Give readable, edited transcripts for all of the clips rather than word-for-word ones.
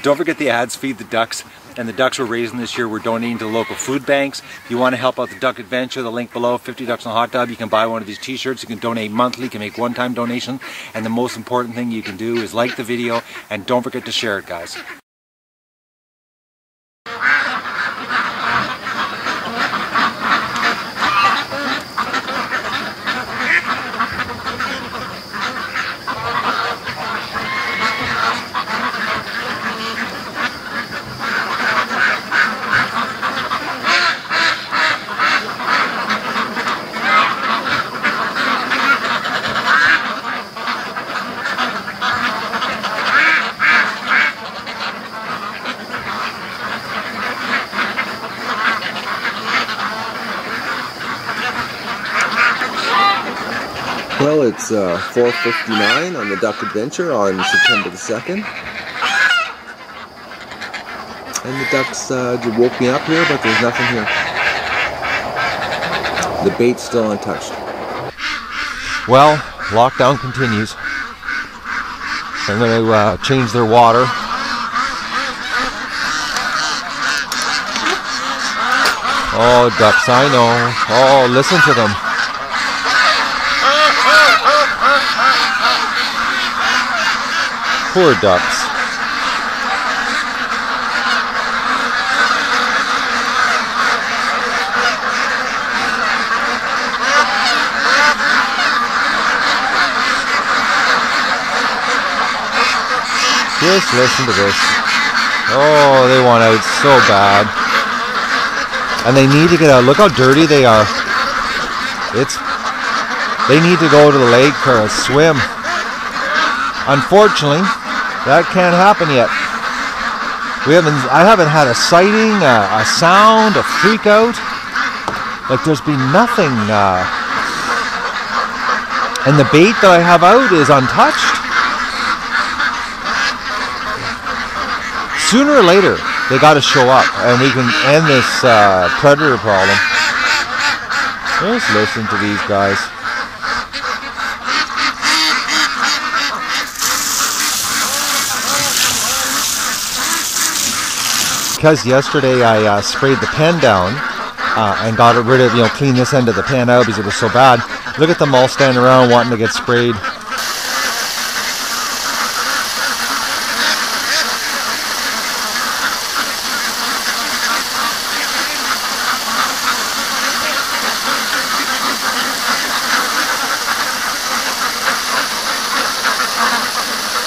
Don't forget the ads, feed the ducks. And the ducks we're raising this year, we're donating to the local food banks. If you want to help out the Duck Adventure, the link below, 50 Ducks in a Hot Tub. You can buy one of these t-shirts. You can donate monthly. You can make one-time donation. And the most important thing you can do is like the video and don't forget to share it, guys. Well, it's 4:59 on the Duck Adventure on September the 2nd. And the ducks woke me up here, but there's nothing here. The bait's still untouched. Well, lockdown continues. So I'm going to change their water. Oh, ducks, I know. Oh, listen to them. Poor ducks. Just listen to this. Oh, they want out so bad. And they need to get out. Look how dirty they are. They need to go to the lake for a swim. Unfortunately, that can't happen yet. I haven't had a sighting, a sound, a freak out. Like there's been nothing. And the bait that I have out is untouched. Sooner or later, they got to show up, and we can end this predator problem. Just listen to these guys. Because yesterday I sprayed the pen down and got rid of, clean this end of the pen out because it was so bad. Look at them all standing around wanting to get sprayed.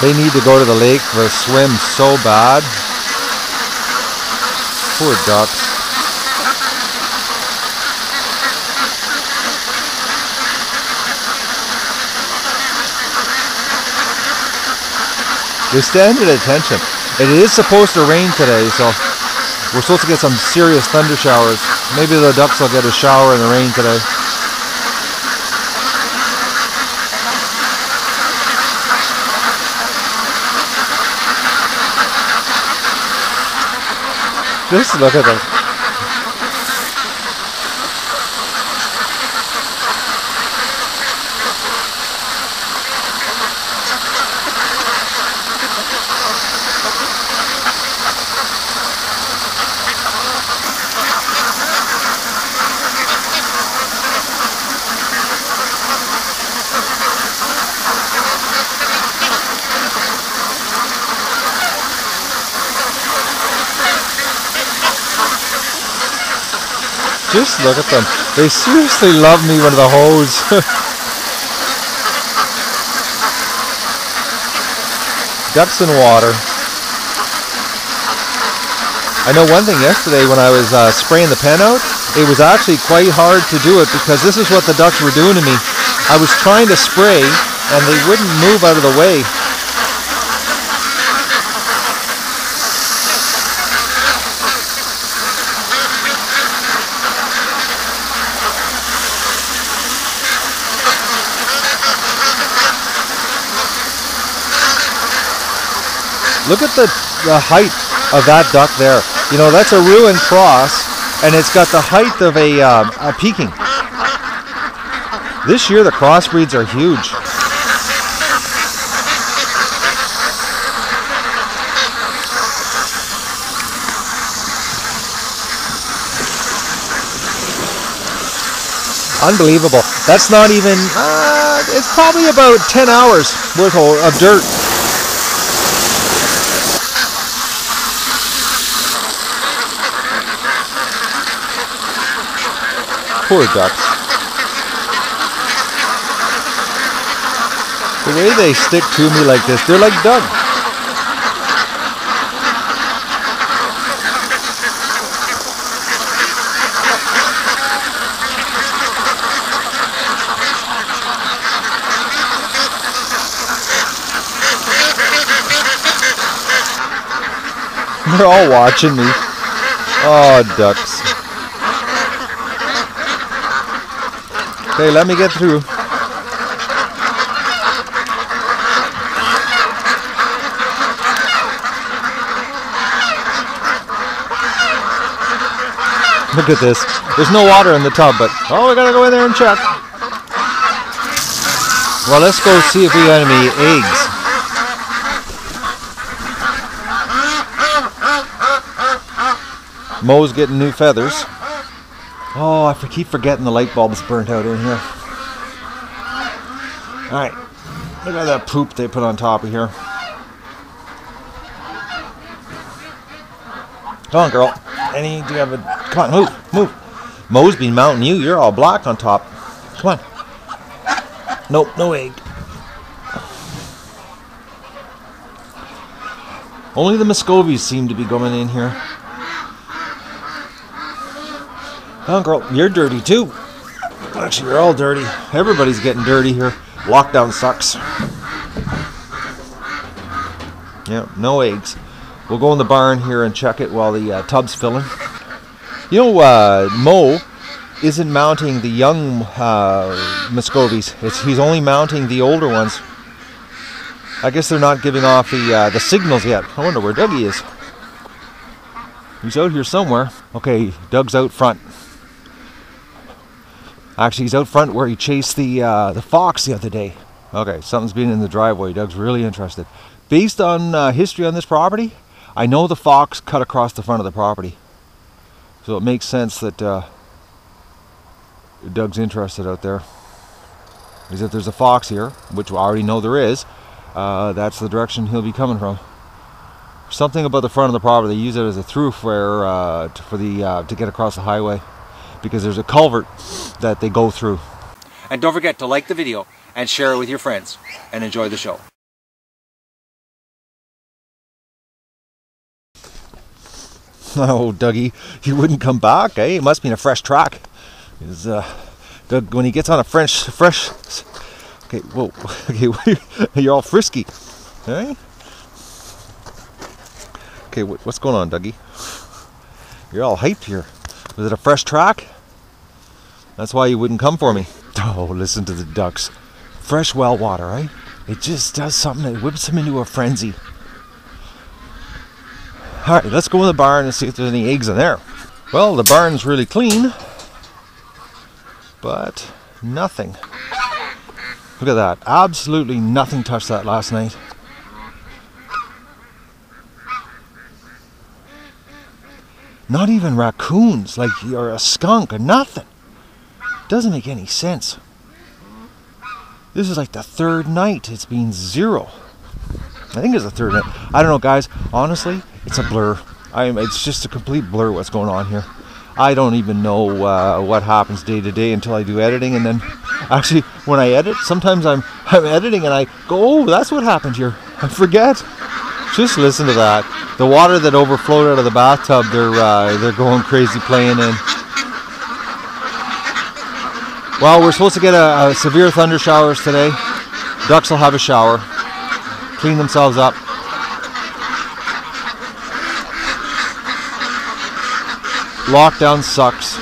They need to go to the lake for a swim so bad. Poor ducks. They stand at attention. It is supposed to rain today, so we're supposed to get some serious thunder showers. Maybe the ducks will get a shower in the rain today. Just look at them. Just look at them. They seriously love me with the hose. Ducks in water. I know one thing yesterday when I was spraying the pen out, it was actually quite hard to do it because this is what the ducks were doing to me. I was trying to spray and they wouldn't move out of the way. Look at the height of that duck there. You know, that's a ruined cross, and it's got the height of a Peking. This year the crossbreeds are huge. Unbelievable. That's not even, it's probably about 10 hours worth of dirt. Poor ducks. The way they stick to me like this, they're like Doug. They're all watching me. Oh, ducks. Okay, let me get through. Look at this. There's no water in the tub, but oh, we gotta go in there and check. Well, let's go see if we got any eggs. Mo's getting new feathers. Oh, I keep forgetting the light bulb's burnt out in here. Alright, look at that poop they put on top of here. Come on, girl. Do you have a... Come on, move. Mo's been mounting you. You're all black on top. Come on. Nope, no egg. Only the Muscovies seem to be going in here. Come on, girl. You're dirty, too. Actually, you're all dirty. Everybody's getting dirty here. Lockdown sucks. Yeah, no eggs. We'll go in the barn here and check it while the tub's filling. You know, Mo isn't mounting the young Muscovies. He's only mounting the older ones. I guess they're not giving off the signals yet. I wonder where Dougie is. He's out here somewhere. Okay, Doug's out front. Actually, he's out front where he chased the fox the other day. Okay, something's been in the driveway. Doug's really interested. Based on history on this property, I know the fox cut across the front of the property. So it makes sense that Doug's interested out there. Is that there's a fox here, which we already know there is. That's the direction he'll be coming from. Something about the front of the property, they use it as a thoroughfare to get across the highway, because there's a culvert that they go through. And don't forget to like the video and share it with your friends, and enjoy the show. Oh, Dougie, you wouldn't come back, eh? It must be in a fresh track. Doug, when he gets on a fresh... Okay, whoa. Okay, you're all frisky. Eh? Okay, what's going on, Dougie? You're all hyped here. Was it a fresh track? That's why you wouldn't come for me. Oh, listen to the ducks. Fresh well water, eh? It just does something. It whips them into a frenzy. Alright, let's go in the barn and see if there's any eggs in there. Well, the barn's really clean, but nothing. Look at that. Absolutely nothing touched that last night. Not even raccoons, or a skunk, or nothing. Doesn't make any sense. This is like the third night it's been zero. I think it's the third night. I don't know, guys. Honestly, it's a blur. It's just a complete blur what's going on here. I don't even know what happens day to day until I do editing, and then actually when I edit, sometimes I'm editing and I go, oh, that's what happened here. I forget. Just listen to that. The water that overflowed out of the bathtub, they're going crazy playing in. Well, we're supposed to get a severe thunder showers today. Ducks will have a shower, clean themselves up. Lockdown sucks.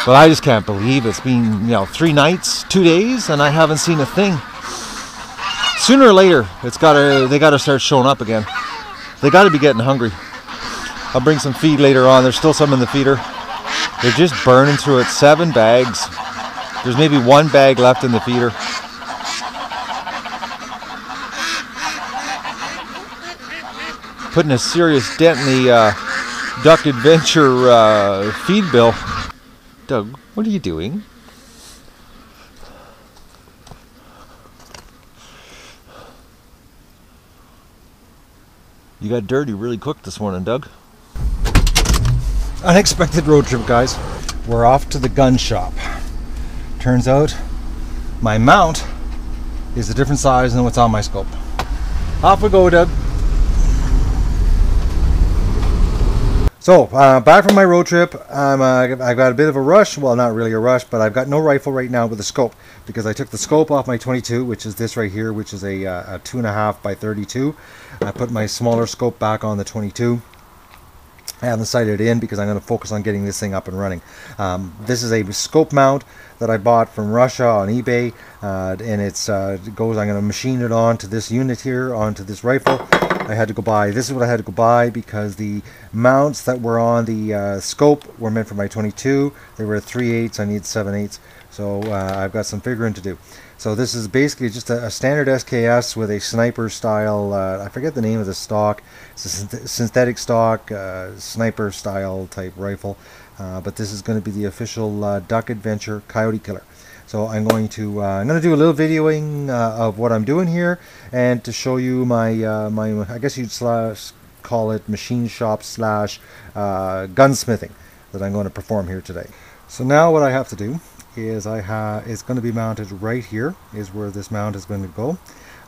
But I just can't believe it's been, 3 nights, 2 days, and I haven't seen a thing. Sooner or later, they gotta start showing up again. They gotta be getting hungry. I'll bring some feed later on. There's still some in the feeder. They're just burning through it. 7 bags. There's maybe 1 bag left in the feeder. Putting a serious dent in the Duck Adventure feed bill. Doug, what are you doing? You got dirty really quick this morning, Doug. Unexpected road trip, guys. We're off to the gun shop. Turns out my mount is a different size than what's on my scope. Off we go, Doug. So, back from my road trip. I've got a bit of a rush. Well, not really a rush, but I've got no rifle right now with a scope because I took the scope off my 22, which is this right here, which is a 2.5 by 32. I put my smaller scope back on the 22. I haven't sighted it in because I'm going to focus on getting this thing up and running. This is a scope mount that I bought from Russia on eBay, and I'm going to machine it onto this unit here, onto this rifle. I had to go buy, this is what I had to go buy because the mounts that were on the scope were meant for my 22. They were 3/8, I need 7/8, so I've got some figuring to do. So this is basically just a standard SKS with a sniper style, I forget the name of the stock. It's a synthetic stock, sniper style type rifle. But this is going to be the official Duck Adventure Coyote Killer. So I'm going to do a little videoing of what I'm doing here, and to show you my I guess you'd call it machine shop slash gunsmithing that I'm going to perform here today. So now what I have to do is it's going to be mounted right here is where this mount is going to go.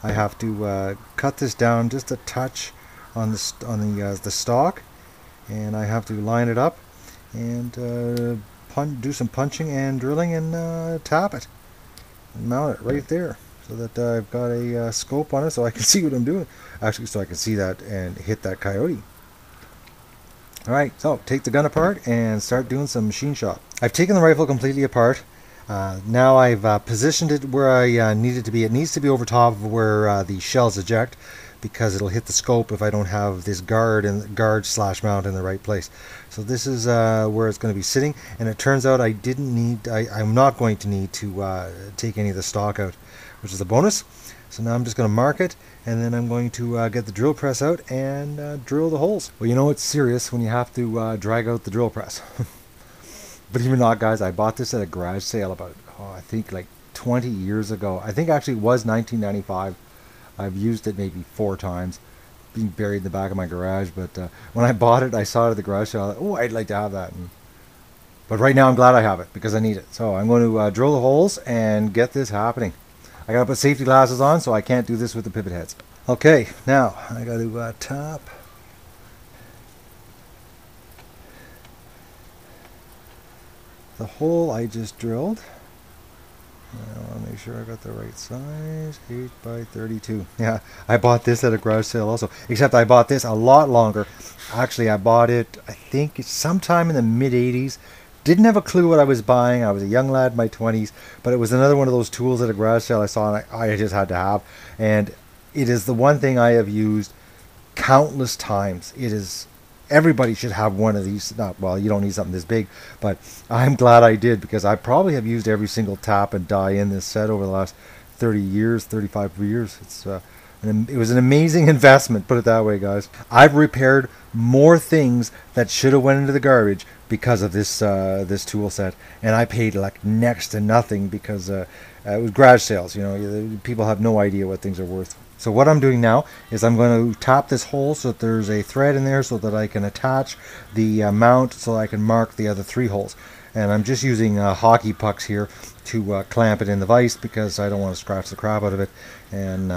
I have to cut this down just a touch on the stock, and I have to line it up and do some punching and drilling and tap it and mount it right there so that I've got a scope on it so I can see what I'm doing, actually, so I can see that and hit that coyote. Alright, so take the gun apart and start doing some machine shop. I've taken the rifle completely apart. Now I've positioned it where I need it to be. It needs to be over top of where the shells eject, because it'll hit the scope if I don't have this guard slash mount in the right place. So this is where it's going to be sitting, and it turns out I'm not going to need to take any of the stock out, which is a bonus. So now I'm just going to mark it, and then I'm going to get the drill press out and drill the holes. Well, you know it's serious when you have to drag out the drill press. But even not, guys, I bought this at a garage sale about, I think like 20 years ago. I think actually it was 1995. I've used it maybe 4 times, being buried in the back of my garage. But when I bought it, I saw it at the garage sale. I thought, oh, I'd like to have that. But right now I'm glad I have it because I need it. So I'm going to drill the holes and get this happening. I got to put safety glasses on, so I can't do this with the pivot heads. Okay, now I got to tap. The hole I just drilled. I want to make sure I got the right size. 8 by 32. Yeah, I bought this at a garage sale also. Except I bought this a lot longer. Actually, I bought it, I think, sometime in the mid-80s. Didn't have a clue what I was buying. I was a young lad in my 20s. But it was another one of those tools at a garage sale I saw and I just had to have. And it is the one thing I have used countless times. It is... Everybody should have one of these. Well, you don't need something this big, but I'm glad I did because I probably have used every single tap and die in this set over the last 30 years, 35 years. It was an amazing investment, put it that way, guys. I've repaired more things that should have went into the garbage because of this this tool set, and I paid like next to nothing because it was garage sales. You know, people have no idea what things are worth. So what I'm doing now is I'm going to tap this hole so that there's a thread in there so that I can attach the mount so I can mark the other 3 holes. And I'm just using hockey pucks here to clamp it in the vise because I don't want to scratch the crap out of it. And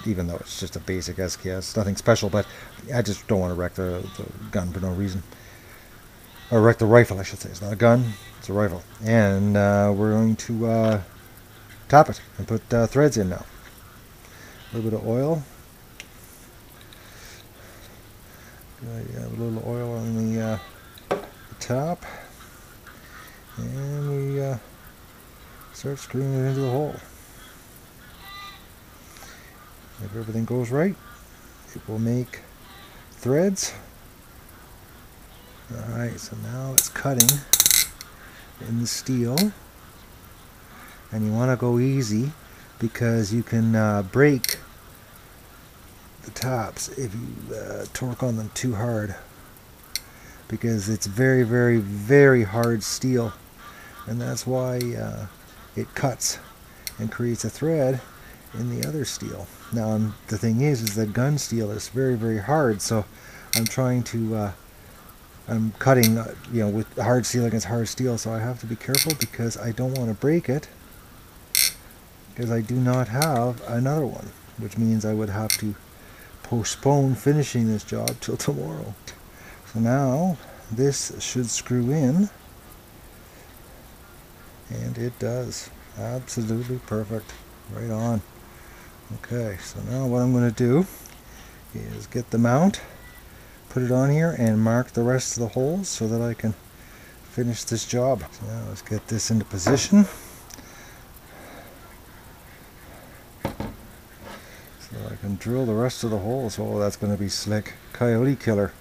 even though it's just a basic SKS, nothing special, but I just don't want to wreck the gun for no reason. Or wreck the rifle, I should say. It's not a gun, it's a rifle. And we're going to tap it and put threads in now. A little bit of oil. A little oil on the top. And we start screwing it into the hole. If everything goes right, it will make threads. Alright, so now it's cutting in the steel. And you want to go easy, because you can break the tops if you torque on them too hard, because it's very, very, very hard steel, and that's why it cuts and creates a thread in the other steel. Now the thing is that gun steel is very, very hard, so I'm trying to I'm cutting you know, with hard steel against hard steel, so I have to be careful because I don't want to break it, because I do not have another one, which means I would have to postpone finishing this job till tomorrow. So now this should screw in, and it does. Absolutely perfect. Right on. Okay, so now what I'm going to do is get the mount, put it on here, and mark the rest of the holes so that I can finish this job. So now let's get this into position so I can drill the rest of the holes. Oh, that's going to be slick. Coyote killer.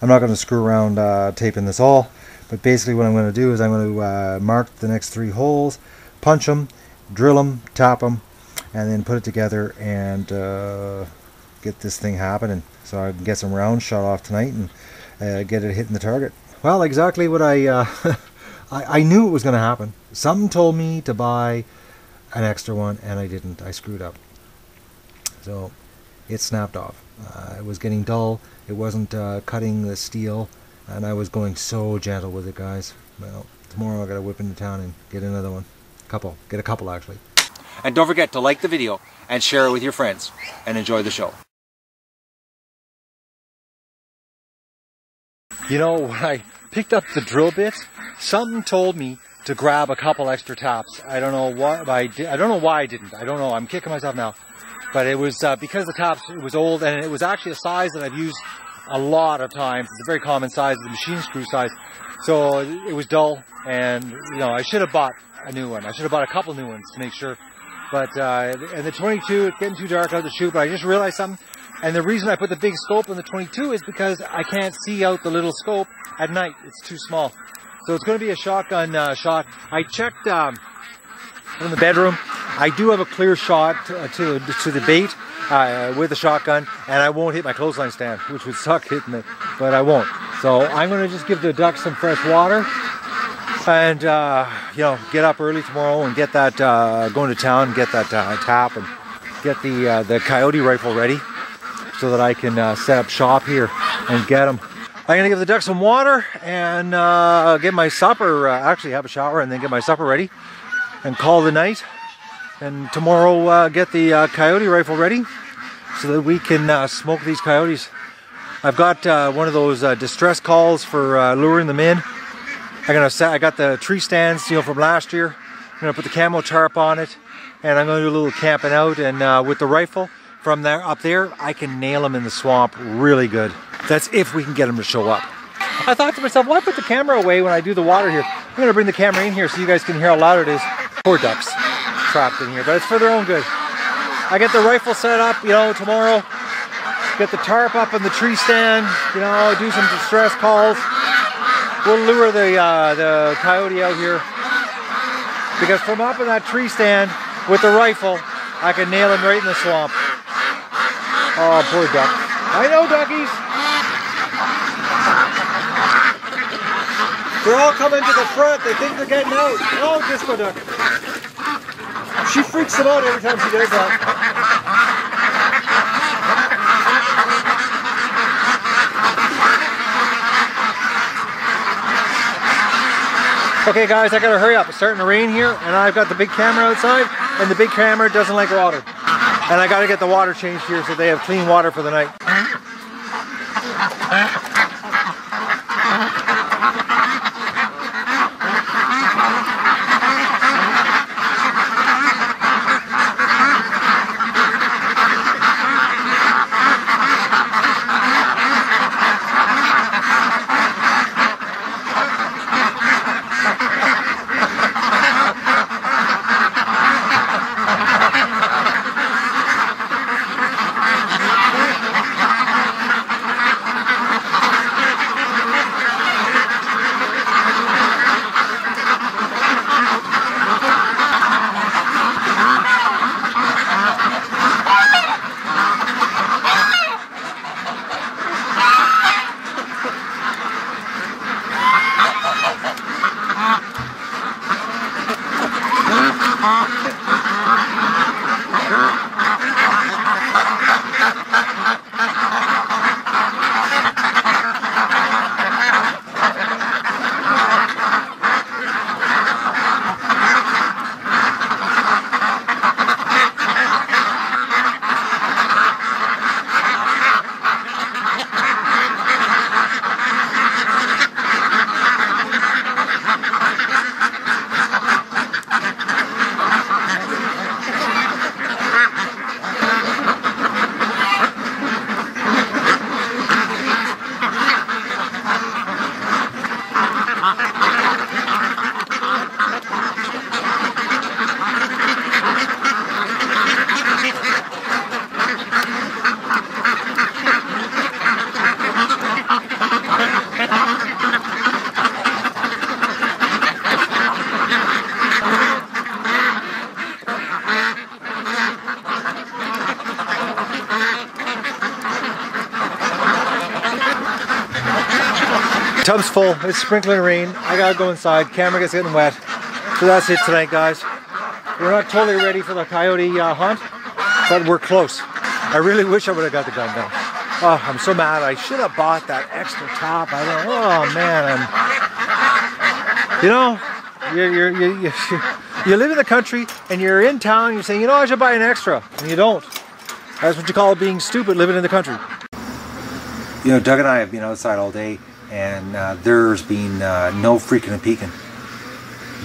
I'm not going to screw around taping this all, but basically what I'm going to do is I'm going to mark the next 3 holes, punch them, drill them, tap them, and then put it together and get this thing happening so I can get some rounds shot off tonight and get it hitting the target. Well, exactly what I I knew it was going to happen. Something told me to buy an extra one, and I didn't. I screwed up. So it snapped off. It was getting dull. It wasn't cutting the steel, and I was going so gentle with it, guys. Well, tomorrow I got to whip into town and get another one. Get a couple actually. And don't forget to like the video and share it with your friends, and enjoy the show. You know, when I picked up the drill bits, something told me to grab a couple extra taps. I don't know why I don't know why I didn't. I don't know. I'm kicking myself now. But it was because the taps, it was old, and it was actually a size that I've used a lot of times. It's a very common size, the machine screw size. So it was dull, and you know, I should have bought a new one. I should have bought a couple new ones to make sure. But and the 22, it's getting too dark out to shoot, but I just realized something. And the reason I put the big scope on the 22 is because I can't see out the little scope at night. It's too small. So it's going to be a shotgun shot. I checked from the bedroom. I do have a clear shot to the bait with the shotgun, and I won't hit my clothesline stand, which would suck hitting it, but I won't. So I'm going to just give the ducks some fresh water, and you know, get up early tomorrow and get that going to town and get that tap and get the Coyote rifle ready so that I can set up shop here and get them. I'm going to give the ducks some water and get my supper, actually have a shower and then get my supper ready and call the night. And tomorrow get the Coyote rifle ready so that we can smoke these coyotes. I've got one of those distress calls for luring them in. I got the tree stands, you know, from last year. I'm going to put the camo tarp on it, and I'm going to do a little camping out, and with the rifle from there up there, I can nail them in the swamp really good. That's if we can get them to show up. I thought to myself, why put the camera away when I do the water here? I'm going to bring the camera in here so you guys can hear how loud it is. Poor ducks trapped in here, but it's for their own good. I get the rifle set up, you know, tomorrow. Get the tarp up in the tree stand, you know, do some distress calls. We'll lure the coyote out here, because from up in that tree stand with the rifle, I can nail him right in the swamp. Oh, poor duck. I know, duckies. They're all coming to the front. They think they're getting out. Oh, disco duck. She freaks them out every time she does that. Okay guys, I gotta hurry up. It's starting to rain here, and I've got the big camera outside, and the big camera doesn't like water. And I gotta get the water changed here so they have clean water for the night. Tub's full, it's sprinkling rain. I gotta go inside, camera gets getting wet. So that's it tonight, guys. We're not totally ready for the coyote hunt, but we're close. I really wish I would have got the gun now. Oh, I'm so mad. I should have bought that extra top. I don't. Oh man, you live in the country and you're in town. And you're saying, you know, I should buy an extra, and you don't. That's what you call being stupid, living in the country. You know, Doug and I have been outside all day, and there's been no freaking and peeking.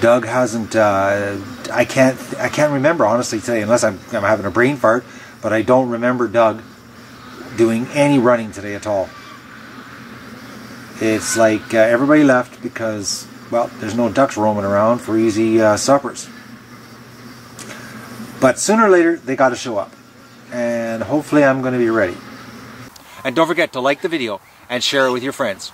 Doug hasn't. I can't remember honestly today, unless I'm having a brain fart. But I don't remember Doug doing any running today at all. It's like everybody left because, well, there's no ducks roaming around for easy suppers. But sooner or later, they got to show up. And hopefully I'm going to be ready. And don't forget to like the video and share it with your friends.